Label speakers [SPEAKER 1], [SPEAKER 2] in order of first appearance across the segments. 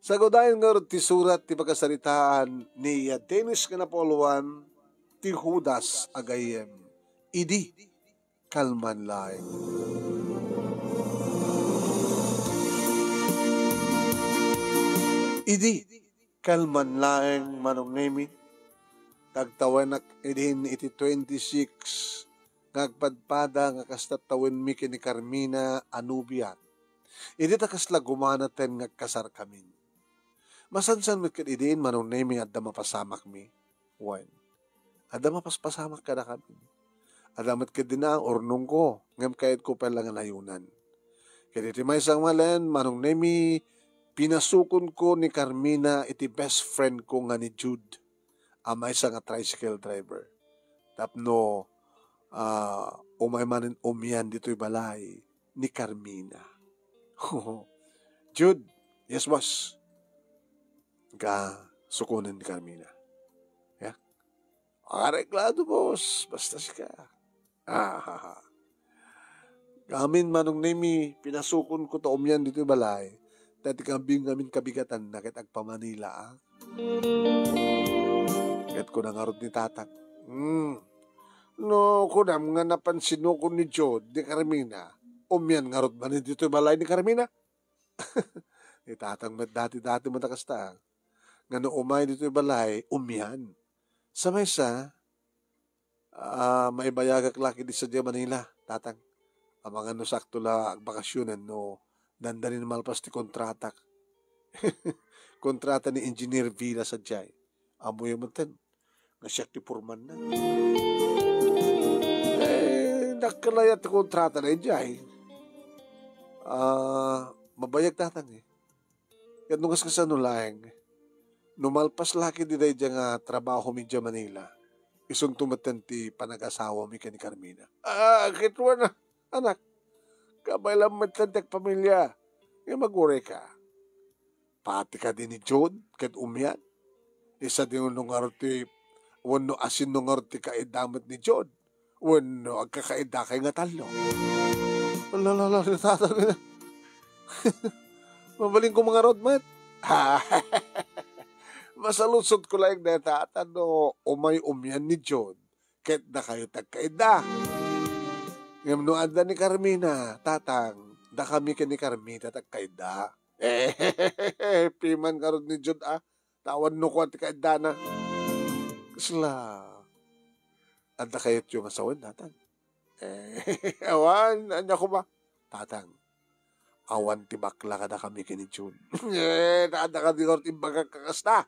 [SPEAKER 1] Sa gudayan nga ti surat ti pagkasaritaan ni Dennis Kanapoluan ti Judas agayem. Idi kalman laeng. Idi kalman laeng manong nemi. Tagtawanak idin iti 26 ngagpadpada nga kastatawin mi kini Carmina Anubiat. Idi takasla gumanaten ngagkasar kamin. Masansan mit kat idin manong nemi adda mapasamak mi. Wen. Adda mapaspasamak kada kami. Adda mat kadina ornong ko. Ngam kayat ko palang layunan. Kaya iti may isang malen manong nemi pinasukon ko ni Carmina iti best friend ko nga ni Jude. Amay isang tricycle driver. Tapno umay manin umyan dito'y balay ni Carmina. Jude, yes boss. Sukunin ni Carmina. Yeah? Areklado, boss. Basta siya. Gamin manong nemi, pinasukon ko to umyan dito balay. Dati kambing ngamin kabigatan na kitag pa Manila. Kat ko nangarod ni tatang. No, kunam nga napansin ko ni Jod, ni Carmina. Umyan ngarod man dito balay ni Carmina. Ni tatang dati matakasta. Nga no umay dito balay, umyan. Sa maysa, may bayagak laki di sa Manila, tatang. Ang mga no sakto la bakasyonan no dandanin malpas ti kontratak. Kontrata ni Engineer Villa sa Jai. Amoy maten. Nga siya ti purman na. Nakalayat ti kontrata na Jai. Mabayag tatang eh. Kaya nung kaskasa no laeng. Numalpas laki di dahi nga trabaho mi dya Manila. Isong tumatan ti panag-asawa mi ni Carmina. Kitwa na, anak. Kabaylang matlantek pamilya. Nga magure ka. Pati ka din ni Jod, kat umyan. Isa din nung arti, wano asin nung arti kaidamat ni Jod. Wano agkakaida kay nga talo. Lala, tatang. Mabaling ko mga rodmat. Masalusot ko lang na tatano umay umyan ni Jod. Kahit na kayo tagkaida. Ngayon no anda ni Carmina, tatang, da kami ka ni Carmina tagkaida. Piman karod ni Jod Tawan no ko at kaida na. Kasla, anda kayot yung asawan, tatang. Awan, anya ko ba? Tatang, awan ti bakla ka na kami kini Jod. Anda ka di korti baga kakasta.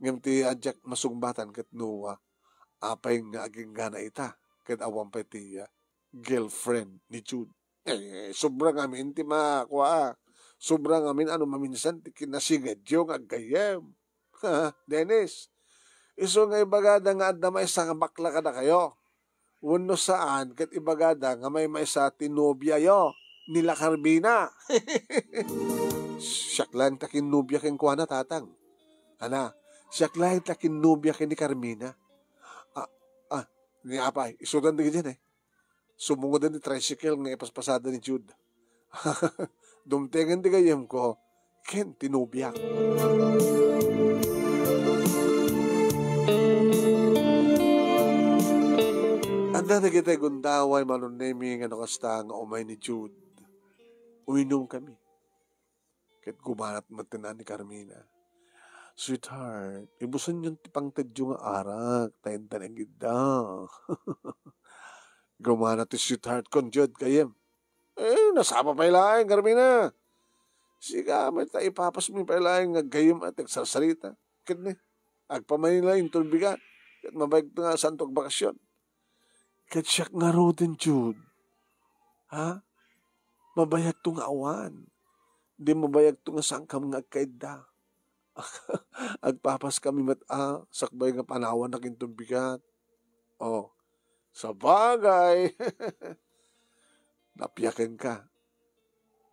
[SPEAKER 1] Ngam ti adyak masungbatan kat nuwa apay nga aging gana ita kat awan pa ti girlfriend ni Jude. Sobrang amin ti makuha. Sobrang amin maminsan ti kinasigad yung agayem. Dennis, iso nga ibagada nga adda may isa nga bakla ka na kayo. Wano saan kat ibagada nga may isa tinobya yo nila Carmina. Siyak lang takin nubya ken kuha na tatang. Siyak lang takin nubya ken ni Carmina. Ni apay, isudan din dyan eh. Sumungod ni tricycle nga ipaspasada ni Jude. Dumtengan di kayem ko, ken tinubya. Anda na kita gundaway manunemi nga nakasta nga umay ni Jude. Uinom kami. Kahit gumanat matinan ni Carmina. Sweetheart, ibusan yung tipangtadyo nga arak. Tayo ang gida. Gumanat ti sweetheart kon Jod kayem. Nasama pa ilaing, Carmina. Siga, may tayo ipapas mo pa ilaing nga gayem at nagsasarita. Kahit na, agpamanila yung tulbigan. Kahit mabayag nga santog bakasyon. Kahit siyak nga rodin, Jude. Mabayag to nga awan. Di mabayag to nga sangkam nga agkaida. Agpapas kami sakbay nga panawan na kintong bigat. Sa bagay. Napiyakin ka.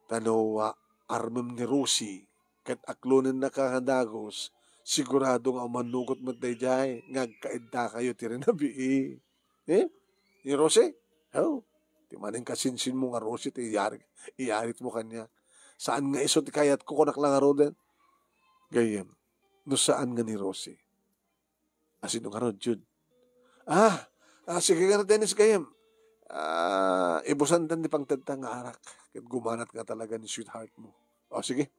[SPEAKER 1] Tanawa, armam ni Rosie, kat aklunan na kakadagos, sigurado nga manugot mo tayo ngagkaida kayo, tira na bi. Ni Rosie? Ti maning kasinsin mo nga Rosie, ti iyarit mo kanya. Saan nga iso ti kayat ko kunak lang nga roden? Gayem, no saan nga ni Rosie? Asino nga ron, Jude? Sige nga na, Dennis, gayem. Ibusan tan di pangtadta nga arak. Kat gumanat nga talaga ni sweetheart mo. Sige.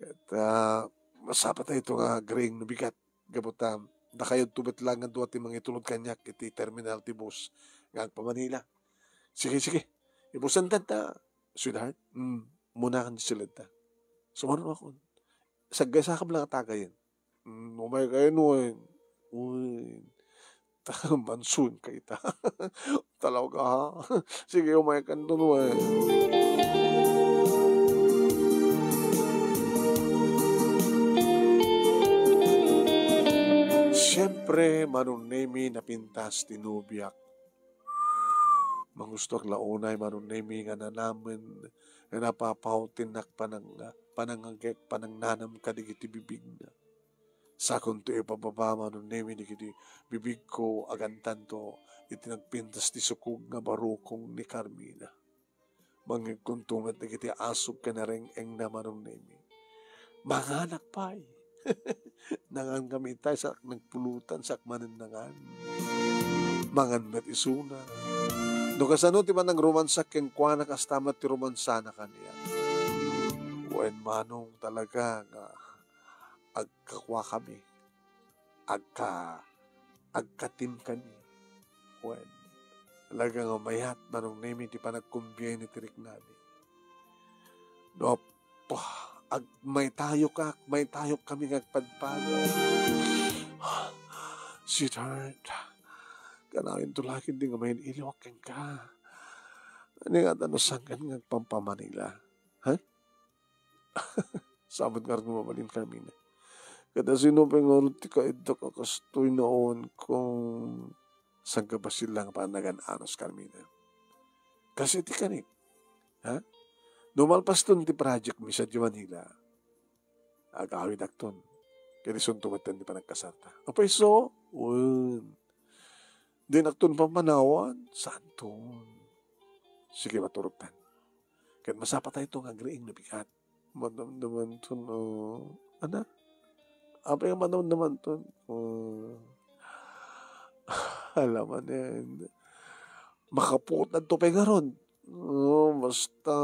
[SPEAKER 1] At masapa tayo ito nga graying no bigat. Gabutam, na kayo tubit lang nga duwat yung mga itulog kanyak iti terminal ti bus nga pa Manila. Sige. Ibusan tadta, sweetheart. Muna kan silid ta. Sumaron ako. Sagay sa kablang atagayin. Umay kayo noon. Uy, mansun kayo ta. Talaga ha. Sige, umay ka doon. Siyempre, manunemi na pintas tinubiak. Mangustok launay manunemi nga na namin na napapautin nak panangnanam kadigiti bibig na. Sakon to ipababa manunemi ni kiti bibig ko agantan to iti nagpintas ti sukog nga barukong ni Carmina. Mangigkuntungat na kiti asog ka na ring eng na manunemi. Mga anak pa'y. Nangan kami tayo sa nagpulutan sa akmanan nangan. Mangan met isuna. No kasano ti man ang romansak ken kuana kastamat ti romansana kaniya. Wen manong talaga nga agkakwa kami. Agkatim kami. Wen talaga nga mayat manong nemi ti panagkumbiyay ni tirik nani. No may tayo kami ngagpadpado. Sweetheart, kanawin tulakin din nga may iliwakin ka. Ano nga tanusangkan ngagpampamanila? Ha? Sabot nga rin mamalin kami na. Kada sino pa nga rin tika ito kakastoy noon kung saan ka ba silang panagan-anos kami na. Kasi ti kanik. Ha? Numalpas ton ti project mi sa Manila. Agawid akton. Kaya suntumatan di pa nagkasarta. Apay so, din akton pamanawan, santon. Sige, maturugtan. Kaya masapa tayo itong agriing na bigat. Manamdaman ton, ana? Apay ang manamdaman ton? Alaman yan. Makaputan to pa nga ron. Basta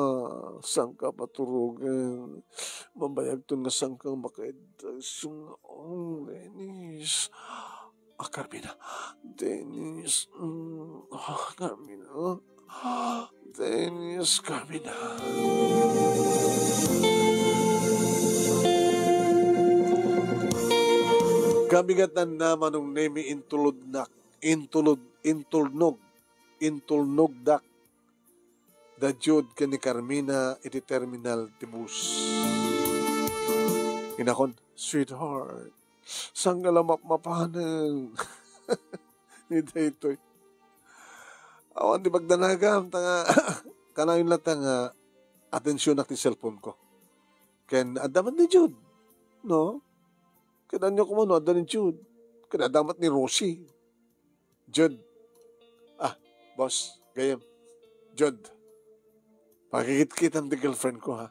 [SPEAKER 1] saan ka paturugan. Mabayag to nga saan kang makaedasyon. Dennis. Carmina. Dennis. Carmina. Dennis, Carmina. Kabigatan naman ng nemi intulnog dak da Jude ka ni Carmina iti terminal tibus. Inakon, sweetheart, saan ka lang mapanan? Nita ito'y. Awan di bagdanagam, tanga, kanayon lang tanga, atensyon na ti cellphone ko. Ken, adaman ni Jude, no? Kaya nyo kumano, adaman ni Jude. Kaya adamat ni Rosie. Jude, boss, gayam, Jude, pakikit-kitam di girlfriend ko, ha?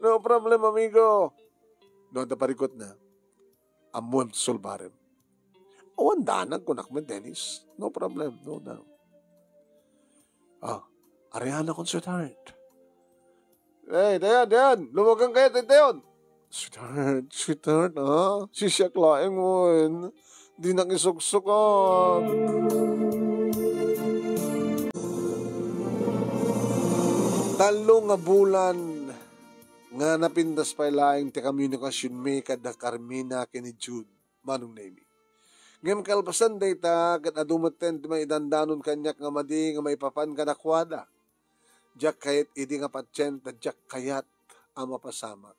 [SPEAKER 1] No problem, amigo. No, naparikot na. Amuan sulbarem. Awan danag kunak mo, Dennis. No problem, no doubt. Ariana kong sweetheart. Hey, Dayan. Lumagang kayo, Dayan. Sweetheart, ha? Sisyak laeng mo. Di nakisugsukan. Talo nga bulan nga napindas pa ilaing ti komunikasyon mi kada Carmina kini Jude manong nemi. Ngem kalpasan dayta ket adumaten ti may dandanon kanyak nga madi nga maipapan kada kwada. Jak kayat idi nga patyen jak kayat ama pasama.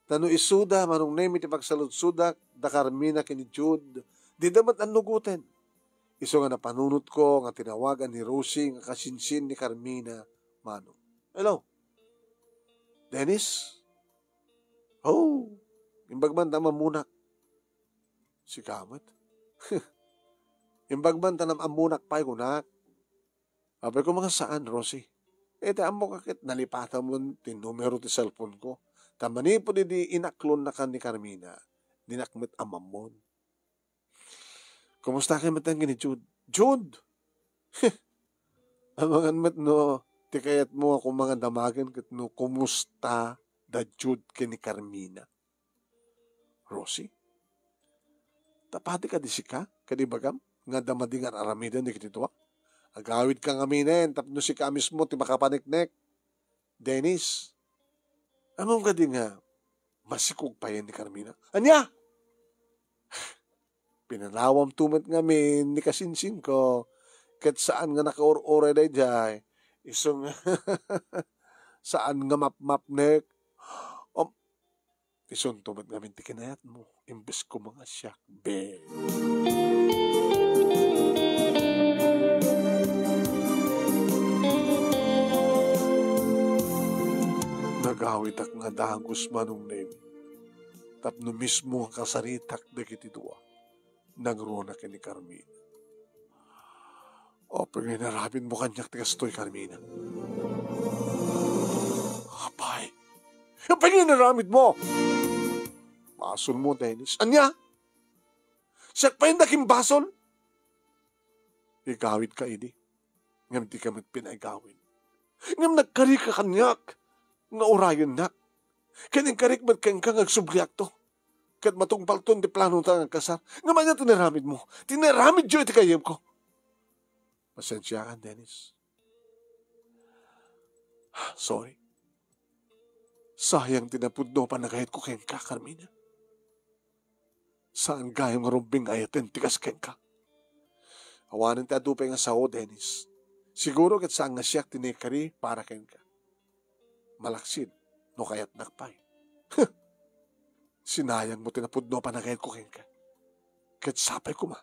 [SPEAKER 1] Tano isuda manong nemi ti pagsaludsudak da Carmina kini Jude di damat anuguten. Iso nga napanunot ko nga tinawagan ni Rosie nga kasinsin ni Carmina manong. Hello? Dennis? Imbagman ta mamunak. Si Kamat? Imbagman ta nam amunak pa'y kunak. Sabi ko, mga saan, Rosie? Daan mo kakit, nalipatan mo ti numero ti cellphone ko. Tamani po di inaklon na ka ni Carmina. Dinakmet amamon. Kumusta kayo matang ni Jude? Jude! Amangan mat no, ti kayat mo ako mga damagan kat no, kumusta da Jude ke ni Carmina? Rosie? Tapati ka di sika? Kadibagam? Nga damadingan aramidan di kitituwa? Agawid kang aminin, tapno si ka mismo, ti makapaniknek. Dennis, among ka di nga, masikog pa yan ni Carmina. Anya! Pinanawam tumat ngamin, ni kasinsin ko, kat saan nga nakaur-ure day jay, isong, saan nga map-mapnek, isong tumat ngamin, ti kinayat mo, imbes ko mga siyak, be. Nagawit ak nga dagos manong name. Tapno mismo ang kasaritak da kitidua. Nagruna ka ni Carmina. O, panginarabin mo kanyak tigastoy, Carmina. Apay, panginarabin mo! Basol mo, Dennis. Anya? Sakpain na kim basol? Igawid ka, Idi. Ngam di ka pinagawin. Ngam nagkari ka kanyak. Nga orayon na. Kaning karik ba't kang agsubliak to? Kat matong palton di plano ta ang kasar. Nga man niya tinaramid mo. Tinaramid jo iti kayem ko. Pasensya ka, Dennis. Sorry. Sayang tinapudno pa na kahit ko kayang ka, Carmina. Saan gayong rumbing ayatin tigas kayang ka? Awanin ti adupay nga sao, Dennis. Siguro kat saan nga siyak tinikari para kayang ka. Malaksid, no kaya't nakpay. Sinayang mo tinapudno pa na kahit ko kayang ka. Kahit sapay ko ma,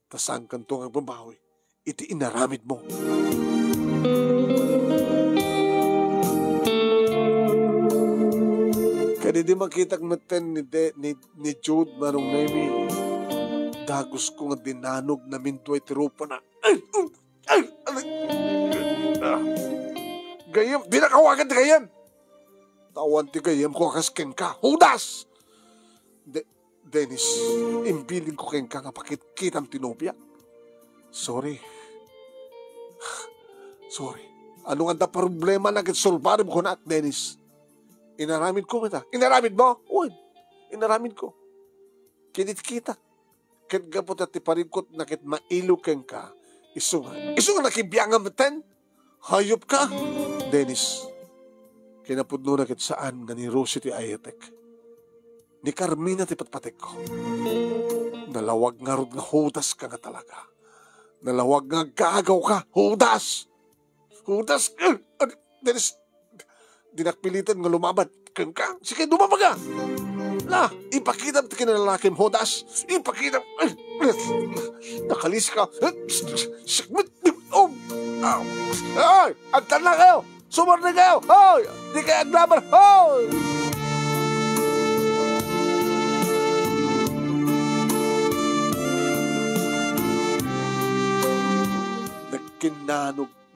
[SPEAKER 1] tasang kantong ang babawi, iti inaramid mo. Kaya di makitag maten ni Jude manong Nemi. Dagos ko nga dinanog na mintuay tirupa na. Gayam, di nakawagan ti gayam. Tawan ti gayam ko kasken ka. Hudas! Dennis, imbiling ko ken ka nga pakit-kitam tinopya. Sorry. Sorry. Ano nga da problema na kitsulbarim ko na, Dennis? Inaramid ko mata. Inaramid mo? Uy, inaramid ko. Kinit kita. Kit gapot at iparikot na kit mailo ken ka. Isungan. Isungan nakibiyang amaten? Hayop ka, Dennis. Kinapudno na kit saan nga ni Rosie ti Ayatek. Ni Carmina ti patpatek ko. Nalawag nga rod nga hudas ka nga talaga. Nalawag nga gagaw ka. Hudas! Hudas! Dennis, dinakpilitan nga lumaban. Kaya ka, sige, dumamaga! La, ipakita ti kinalalakim hudas. Ipakita. Nakalis ka. Hoy! Agtan na kayo! Sumor na kayo! Hoy! Di kayo aglaban! Hoy!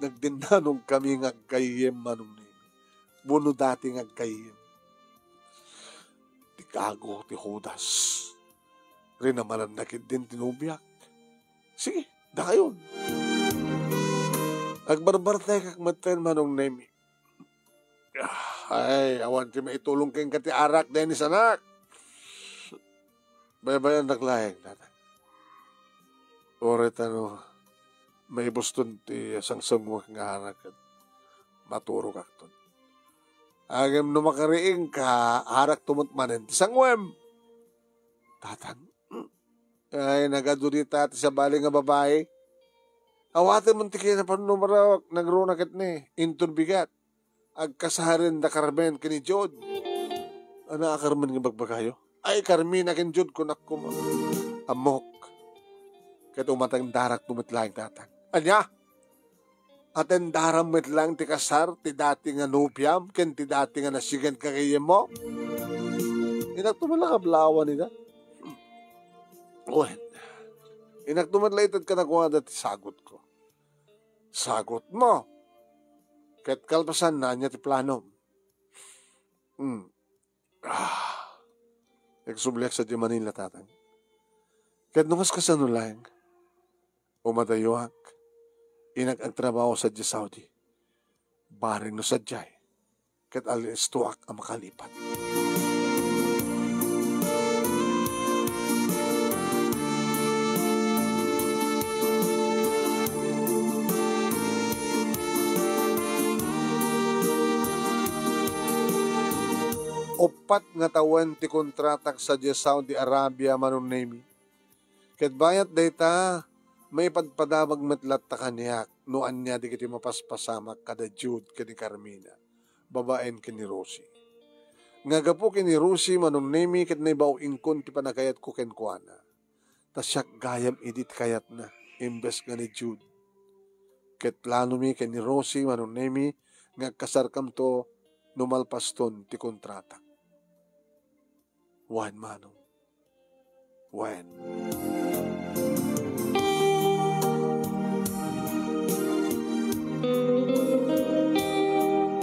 [SPEAKER 1] Nagdinanog kami ng agkayem manong nini. Buno dati ng agkayem. Di kago, ti Judas. Rin naman ang nakit din tinubiyak. Sige, da kayon. Agbarbar-bartay kak maten manong nemi. Ay, awan ti maitulong keng kati arak, Dennis anak. Bayabayan naglayang natin. Oret ano, may buston ti asang sangwak nga anak at maturo kakton. Agam no makariing ka, arak tumutmanen ti sangwem. Tatang, ay nagadurita ti sa bali nga babae. Awate mo ti kaya na panumarawak, nagrunakat ni, intun bigat. Agkasaharin da Carmen kini Jod. Ano Carmen nga bagbagayo? Ay, Carmina kin Jod kunak kuma. Amok. Kaya umatang darak tumitlang tatang. Anya? Aten daram mitlang ti kasar, ti dati nga nupiam, ken ti dati nga nasigan kakayem mo? Inagtumala ka blawan nila. Uwen. Inagtumadlaitad ka na kuha dati sagot ko. Sagot mo. Ket kalpasan na niya ti plano. Nagsubliak sa di Manila tatang. Ket nungas kasanulang, umadayuak, inag-agtrabaho sa di Saudi. Baring no sadyay, ket alistuak ang makalipat. Upat nga tawen ti kontratak sa Saudi Arabia manunemi. Ket bayat data may padpadamag metlat ta kaniyak noan niya di kiti mapaspasamak kada Jude kini Carmina. Babaen kini Rosie. Nga gapo kini Rosie manunemi ket naibaw ingkon ti panagayat ko ken kuana. Tas siyak gayam idit kayat na imbes nga ni Jude. Ket lano mi kini Rosie manunemi nga kasarkam to numalpaston ti kontratak. Wan manong. Wan.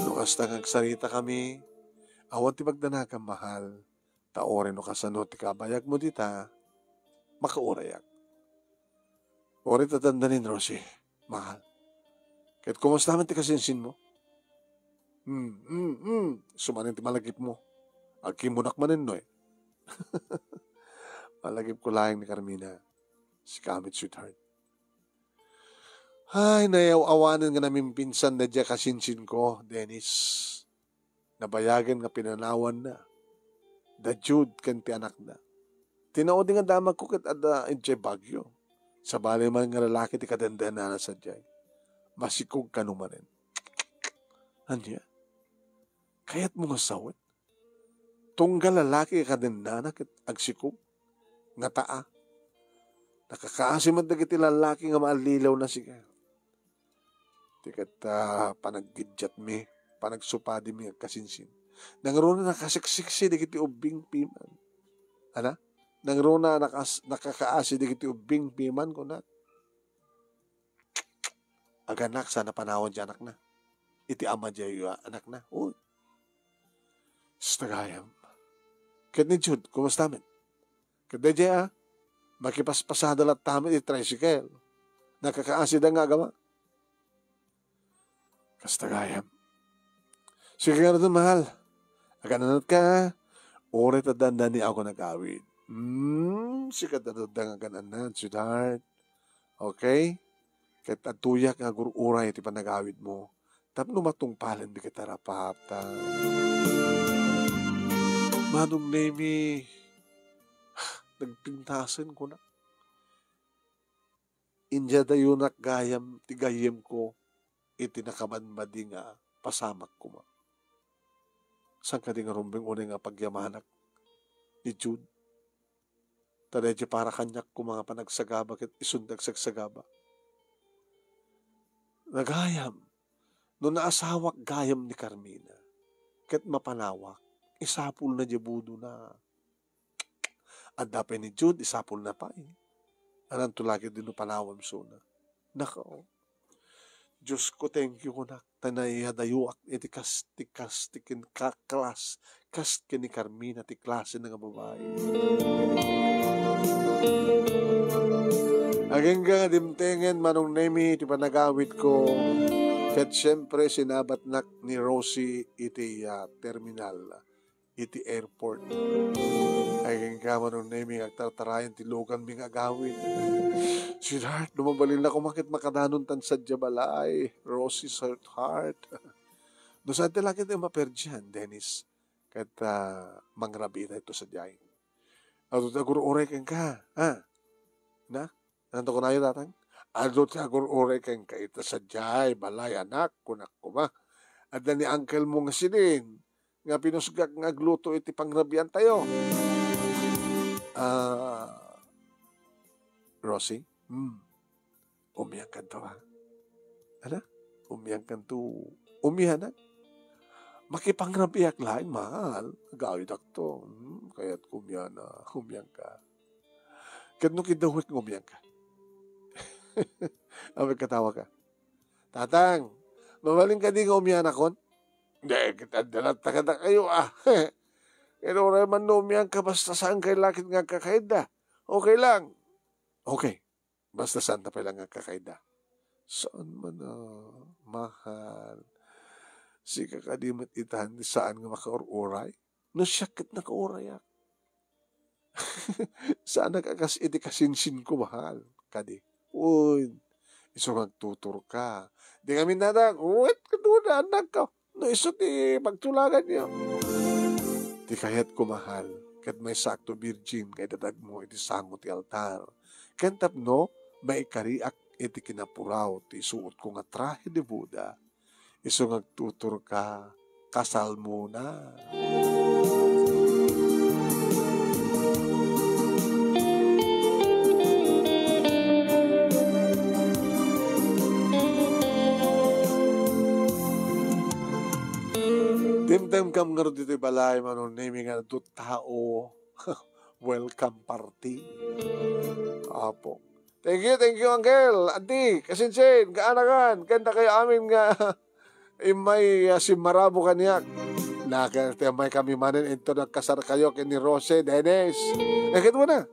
[SPEAKER 1] Nukas na kagsarita kami, awan ti magdanakang mahal, taore no kasano ti kabayag mo dita, makaurayak. Ori tatandanin, Rosie, mahal. Kahit kumusta man ti kasinsin mo? Sumanin ti malagip mo. Agkimunak manin no eh. Malagip ko lahing ni Carmina. Si Kamit sweetheart. Ay, nayaw-awanan nga namin pinsan na diya kasinsin ko, Dennis. Nabayagan nga pinanawan na. Da Jude kan ti anak na. Tinaod nga damag ko kat ada injay bagyo. Sa balay man nga lalaki ti kadandahan na sa diyay. Masikog ka numanin. Anya? Kaya't mo nga sawit. Tunggal lalaki kadandahan kat agsikog. Nga taa. Nakakaasim at dagiti lalaki nga maalilaw na siya. Tikat panaggidyat mi, panagsupadi mi kasinsin. Nangro na nakasiksiksi dagiti ubing piman. Ana? Nangro na nakakaasi dagiti ubing piman ko na. Aganak sana panahon di anak na. Iti ama di anak na. Uy. Stagayam. Kat ni Jude, kumusta min? Kada diya, makipaspasada lang tamin i-tricycle. Nakakaasida nga gama. Kastagayam. Sige nga na mahal. Agananat ka, oret at dandan ni ako nag-awid. Sige at dandan nga gananan, sweetheart. Okay? Kahit atuyak nga gururay iti panag-awid mo. Tapno matungpalan di kita rapapta. Manong nemi, nagpintasan ko na. Inja dayo gayam, tigayem ko, iti nakamanmadi nga pasamak ko ma. Saan ka di nga rumbing unay nga pagyamanak ni Jude? Tadadya para kanyak ko mga panagsagaba ket isundag sagsagaba. Nagayam, no naasawak gayam ni Carmina, ket mapanawak, isapul na jabudo na. At dapat ni Jude, isapul na pa eh. Anang tulagi din no panawam so na. Nako. Diyos ko, thank you ko na. Tanay hadayuak, iti kas, tikin kaklas, kas kini Carmina, ti klase ng babae. Aging nga dimtengen, manong nemi, ti panagawit ko. Kat siyempre, sinabat nak ni Rosie, iti terminal, iti airport. Ay kama nung naming agtartarayan tilugan ming agawin. Sweetheart, lumabalin na kumakit makadanon tan sa jabalay. Rosie's heart. Doon sa lagi tayo maperdyan, Dennis. Kahit mangrabi na ito sa diyay. Adot aguro-uray kang ka. Ha? Na? Nanto ko na yun datang? Adot aguro-uray kang ka ito sa diyay. Balay, anak, kunak ko ba? At ni uncle mo nga silin. Nga pinusgak nga agluto iti pangrabian tayo. Rosie, umiyang kan to ha? Ano? Umiyang kan to. Umihan na? Makipangrabiyak lain, mahal. Gawid akto. Kaya't kumyan na. Umiyang ka. Kaya't nung kidawit ng umiyang ka. Amig katawa ka. Tatang, mabaling ka di nga umiyan akon? Hindi, kita dalat na kayo Pero naman no umiyan ka basta saan kay lakit nga kakaida. Okay lang. Okay, basta saan tapay lang nga kakaida. Saan man mahal? Si kakadimot itahan di saan nga makaururay? No syakit na kauray Saan nakakas iti kasinsin ko mahal? Kadi. Uy, iso magtutur ka. Di kami nadag, uwet ka doon na anak ka. No iso ti pagtulagan niyo. Ti kayat ko mahal. Kat may sakto virgin kay dadag mo iti sango ti altar. Kentap no, may kariak iti kinapuraw ti suot ko nga trahe de Buda. Iso ngagtutur ka, kasal mo na. Dimdam kam nga dito balay manon naming nga do tao. Welcome party. Apo. Thank you, Uncle. Auntie, kasinsin, kaanakan. Kanta kayo amin nga may si Marabo kanyak. May kami manin ito nagkasar kayo kini Rose, Dennis. Kit mo na.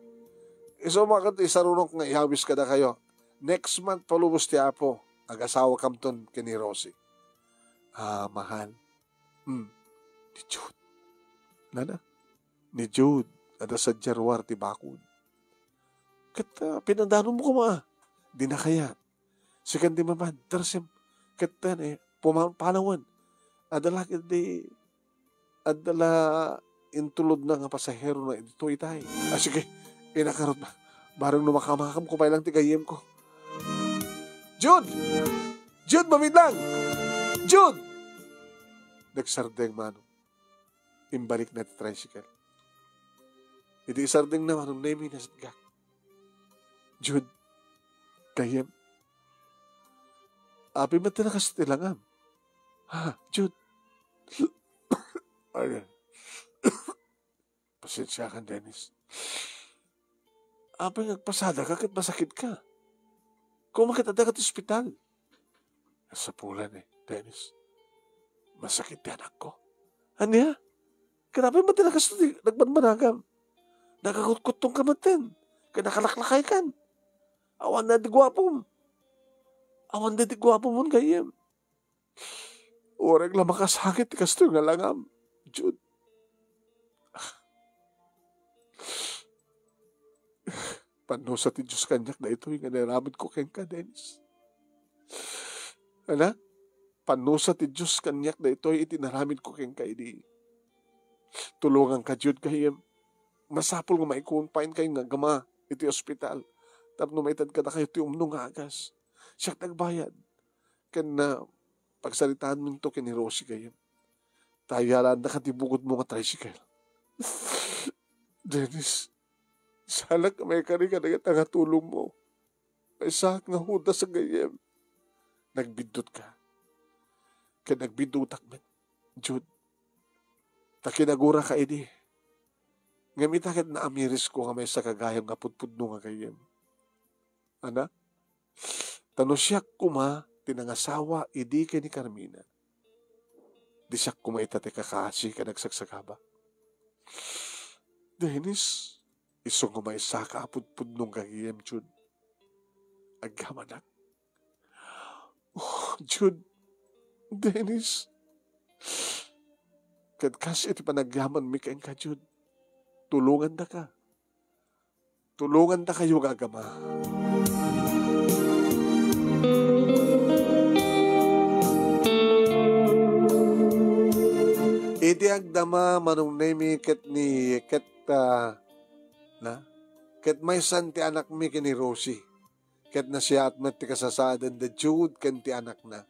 [SPEAKER 1] Iso makat isarunok nga ihawis ka na kayo. Next month, palubos ti Apo. Ag-asawa kamton kini Rose. Mahal. Ni Jude. Nana? Ni Jude. Ada sa Jarwar ti Bakod. Kata pinandano mo ko di na kaya. Sikan di maman. Tersim. Kata palawan. Adala intulod na nga pasahero na ito itay. Sige. Inakarot na. Barang numakamakam ko pa lang tigayem ko. Jude! Jude, mamid lang! Jude! Nagsardeng mano. Imbalik na tricycle. Hindi isardeng na manong name na satgak. Jude, kayem. Abi man na kasi tilangam. Jude. Ay, pasensya ka, Dennis. Abi nagpasada ka, kahit masakit ka. Kung makitanda ka sa ospital. Sa pulan Dennis. Masakit yan ako. Ano ya? Kanabi mo tinakas nagbanbanagam. Nakakutkutong ka matin. Kaya nakalaklakay kan. Awan na di gwapom. Awan na di gwapom mo kayem. Orag lang makasakit. Kasto nga langam. Jude. Paano sa ti Diyos kanyak na ito yung naramid ko kayong ka, Dennis. Ano? Paano sa ti Diyos kanyak na ito yung itinaramid ko kayong ka, idi. Tulungan ka, Jude, kayem. Masapol nga maikuon pain kayo nga gama iti ospital. Tapos numaitad ka na kayo ti umnong agas. Siya nagbayad. Kaya na pagsalitaan mo ito kini Rosie kayo. Tayaran na katibugod mo nga tricycle. Dennis, salag ka may kari ka na tulong mo. Ay sak nga huda sa gayem. Nagbidot ka. Kaya nagbidutak man. Jude, takinagura ka ini. Ngamit akit na amiris ko nga may sa kagayam nga putpudno nga kayem. Ana? Tanusyak kuma tinangasawa idi kay ni Carmina. Di siya kumaita ti kakasi ka nagsagsagaba. Dennis, isong kumay sa kapudpudnong kagayem, Jude. Agamanak. Oh, Jude. Dennis. Kadkas iti panagyaman mi kain ka, Jude. Tulungan na ka. Tulungan na kayo gagama. Iti agdama manong nemi ket ni ket may san ti anak mi kini Rosie. Ket na siya at ti kasasadan da Jude ken ti anak na.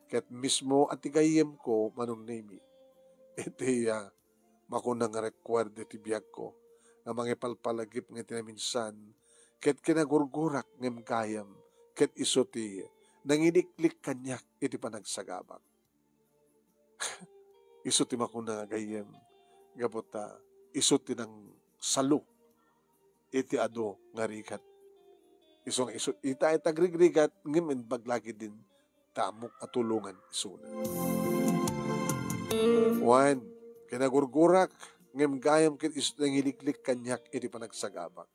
[SPEAKER 1] Ket mismo at igayem ko manong nemi. Iti makunang rekward iti biyag ko nga mga palpalagip nga tinaminsan ket kinagurgurak ngem kayam ket iso ti nanginiklik kanyak iti panagsagabak. Iso ti makunang agayem gabota iso ti nang salo iti ado nga rigat. Iso ita itagrigat ngem baglagi din tamok at tulungan isuna. One, kinagurgurak, ngem gayam kit isu nangiliklik kanyak iti panagsagabak.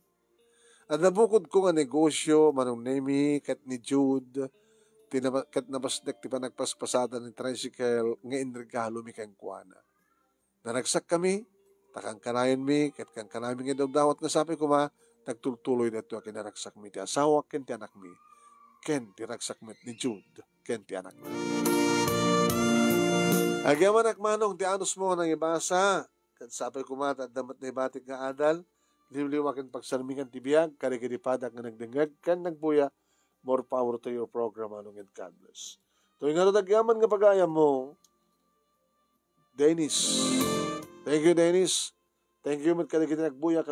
[SPEAKER 1] At nabukod ko nga negosyo, manong Nemi, kat ni Jude, kat nabasdak ti panagpaspasada ni tricycle, nga inregalo mi kang kuana. Naragsak kami, takang kanayon mi, kat kang kanami nga dawat nga sabi ko ma, nagtultuloy na ito, kinaragsak mi ti asawa, ken ti anak mi, ken ti ragsak mi ni Jude, ken ti anak mi. Agyaman akmanong, ti anos mo nang ibasa, kat sabi ko ma, damat na ibatik nga adal, liwliwakin pagsarmingan ti biyag, karikiripadak nga nagdengag, kan nagbuya, more power to your program, anong and God bless. Tuwing nga agyaman nga pag-ayam mo, Dennis. Thank you, Dennis. Thank you, magkarikiti nagbuya,